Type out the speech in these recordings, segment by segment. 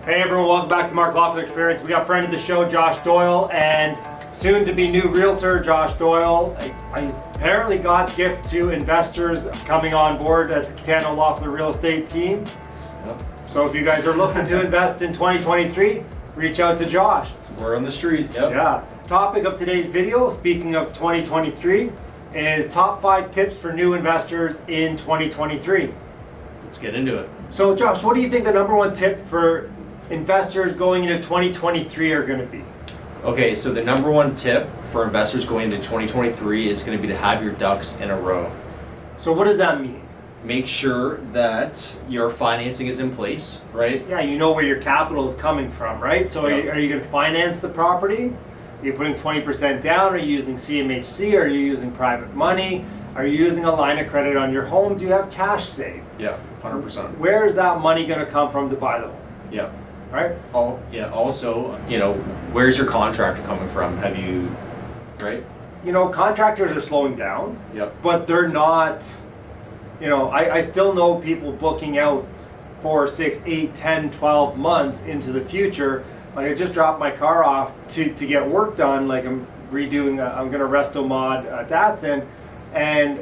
Hey everyone, welcome back to Mark Loeffler Experience. We got friend of the show, Josh Doyle, and soon to be new realtor, Josh Doyle. He's apparently God's gift to investors coming on board at the Catano Loeffler Real Estate team. Yep. So if you guys are looking to invest in 2023, reach out to Josh. We're on the street. Yep. Yeah. Topic of today's video, speaking of 2023, is top 5 tips for new investors in 2023. Let's get into it. So Josh, what do you think the number one tip for investors going into 2023 are going to be? Okay, so the number one tip for investors going into 2023 is going to be to have your ducks in a row. So what does that mean? Make sure that your financing is in place, right? Yeah, you know where your capital is coming from, right? So Yep. are you going to finance the property? Are you putting 20% down? Are you using CMHC? Are you using private money? Are you using a line of credit on your home? Do you have cash saved? Yeah, 100%. Where is that money going to come from to buy the home, Yeah. right? Also, where's your contractor coming from? Have you, right? You know, contractors are slowing down, Yep. but they're not, I still know people booking out 4, 6, 8, 10, 12 months into the future. Like I just dropped my car off to get work done. Like I'm redoing, I'm going to resto mod Datsun, and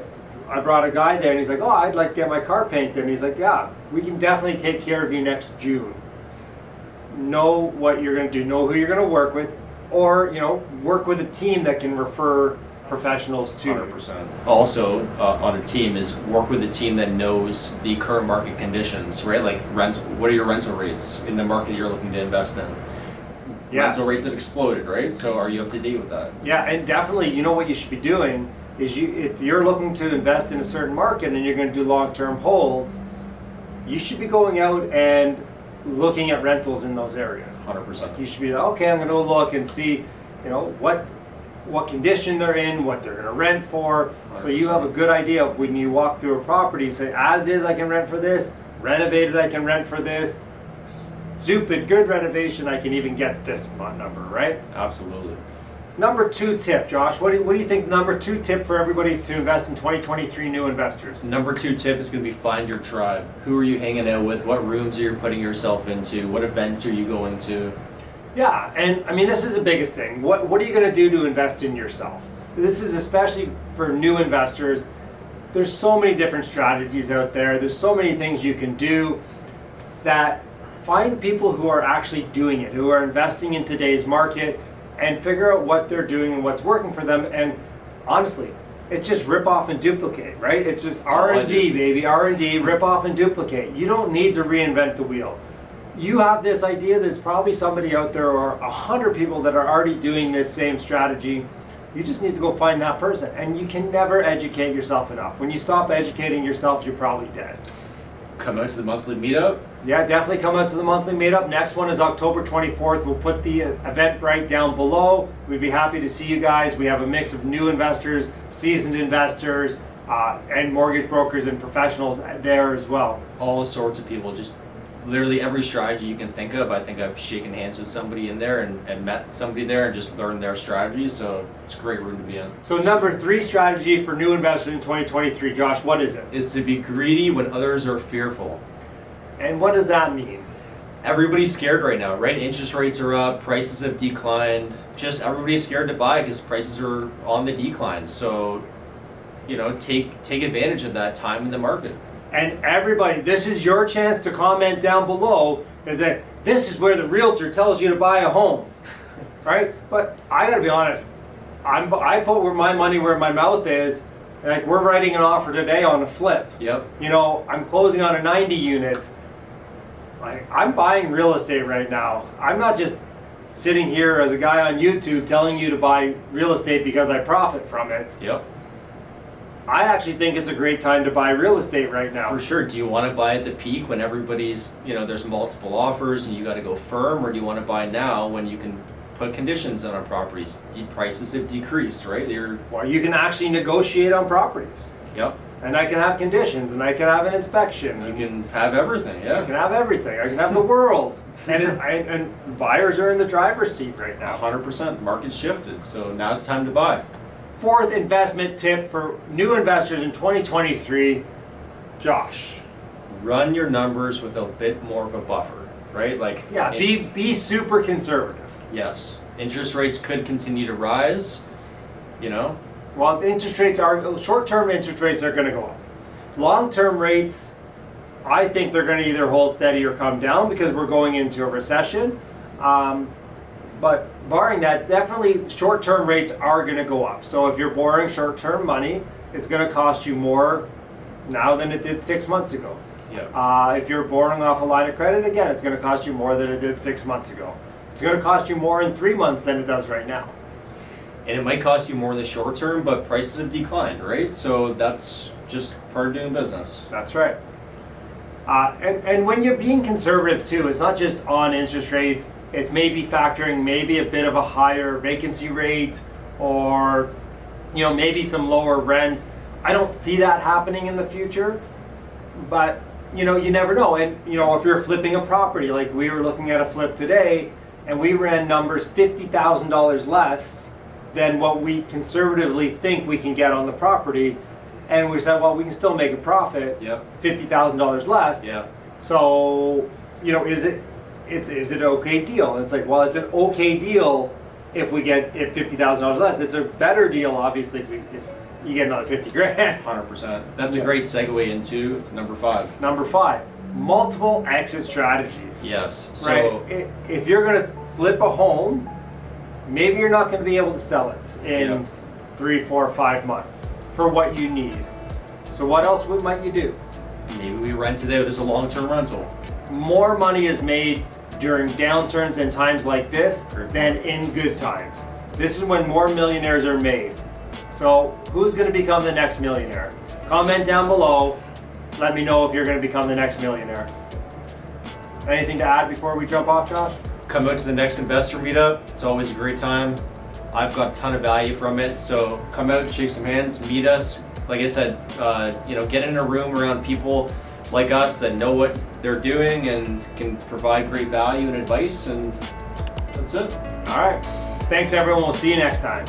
I brought a guy there and he's like, oh, I'd like to get my car painted. And he's like, yeah, we can definitely take care of you next June. Know what you're going to do, know who you're going to work with, or, work with a team that can refer professionals to. 100%. Also, on a team is work with a team that knows the current market conditions, right? Like what are your rental rates in the market you're looking to invest in? Yeah. Rental rates have exploded, right? So are you up to date with that? Yeah, and definitely, what you should be doing is if you're looking to invest in a certain market and you're going to do long-term holds, you should be going out and looking at rentals in those areas. 100%. You should be, okay, I'm going to look and see, what condition they're in, what they're going to rent for. 100%. So you have a good idea of when you walk through a property, say, as is, I can rent for this, renovated, I can rent for this, stupid good renovation, I can even get this number, right? Absolutely. Number 2 tip, Josh. What do you think number 2 tip for everybody to invest in 2023 new investors? Number 2 tip is going to be find your tribe. Who are you hanging out with? What rooms are you putting yourself into? What events are you going to? Yeah, and I mean, this is the biggest thing. What are you going to do to invest in yourself? This is especially for new investors. There's so many different strategies out there. There's so many things you can do that find people who are actually doing it, who are investing in today's market, and figure out what they're doing and what's working for them. And honestly, it's just rip off and duplicate, right? It's just R&D, baby, R&D, rip off and duplicate. You don't need to reinvent the wheel. You have this idea, there's probably somebody out there or 100 people that are already doing this same strategy. You just need to go find that person. And you can never educate yourself enough. When you stop educating yourself, you're probably dead. Come out to the monthly meetup. Yeah, definitely come out to the monthly meetup. Next one is October 24th. We'll put the event right down below. We'd be happy to see you guys. We have a mix of new investors, seasoned investors, and mortgage brokers and professionals there as well. All sorts of people, just literally every strategy you can think of. I think I've shaken hands with somebody in there and met somebody there and just learned their strategy. So it's a great room to be in. So number 3 strategy for new investors in 2023, Josh, what is it? Is to be greedy when others are fearful. And what does that mean? Everybody's scared right now, right? Interest rates are up, prices have declined. Just everybody's scared to buy because prices are on the decline. So, take advantage of that time in the market. And everybody, this is your chance to comment down below that this is where the realtor tells you to buy a home, right? But I gotta be honest, I put my money where my mouth is. Like we're writing an offer today on a flip. Yep. I'm closing on a 90 unit. I'm buying real estate right now. I'm not just sitting here as a guy on YouTube telling you to buy real estate because I profit from it. Yep. I actually think it's a great time to buy real estate right now. For sure. Do you want to buy at the peak when everybody's, there's multiple offers and you got to go firm, or do you want to buy now when you can put conditions on our properties? Prices have decreased, right? Well, you can actually negotiate on properties. Yep. And I can have conditions, and I can have an inspection. You can have everything, yeah. I can have everything. I can have the world. And buyers are in the driver's seat right now. 100%. Market shifted, so now's the time to buy. 4th investment tip for new investors in 2023, Josh. Run your numbers with a bit more of a buffer. right? Like Yeah, be super conservative. yes, interest rates could continue to rise. You know, Well, short-term interest rates are going to go up. Long-term rates, I think they're going to either hold steady or come down because we're going into a recession. But barring that, definitely short-term rates are going to go up. So if you're borrowing short-term money, it's going to cost you more now than it did 6 months ago. yeah, If you're borrowing off a line of credit, again, it's going to cost you more than it did 6 months ago. It's going to cost you more in 3 months than it does right now. and it might cost you more in the short term, but prices have declined, right? So that's just part of doing business. That's right. And when you're being conservative too, it's not just on interest rates, it's maybe factoring maybe a bit of a higher vacancy rate or maybe some lower rents. I don't see that happening in the future, but you never know. And if you're flipping a property, like we were looking at a flip today and we ran numbers $50,000 less than what we conservatively think we can get on the property. And we said, well, we can still make a profit, Yep. $50,000 less. Yeah. So, is it an okay deal? And it's like, well, it's an okay deal if we get it $50,000 less. It's a better deal, obviously, if you get another 50 grand. 100%. That's a Yeah. great segue into number 5. Number 5, multiple exit strategies. Yes. Right. So If you're going to flip a home, maybe you're not going to be able to sell it in Yep. 3, 4, 5 months for what you need. So what else might you do? maybe we rent it out as a long-term rental. More money is made during downturns and times like this Great than in good times. This is when more millionaires are made. So who's going to become the next millionaire? Comment down below. Let me know if you're going to become the next millionaire. Anything to add before we jump off, Josh? Come out to the next investor meetup. It's always a great time. I've got a ton of value from it. So come out, shake some hands, meet us. Like I said, get in a room around people like us that know what they're doing and can provide great value and advice. And that's it. All right. Thanks, everyone. We'll see you next time.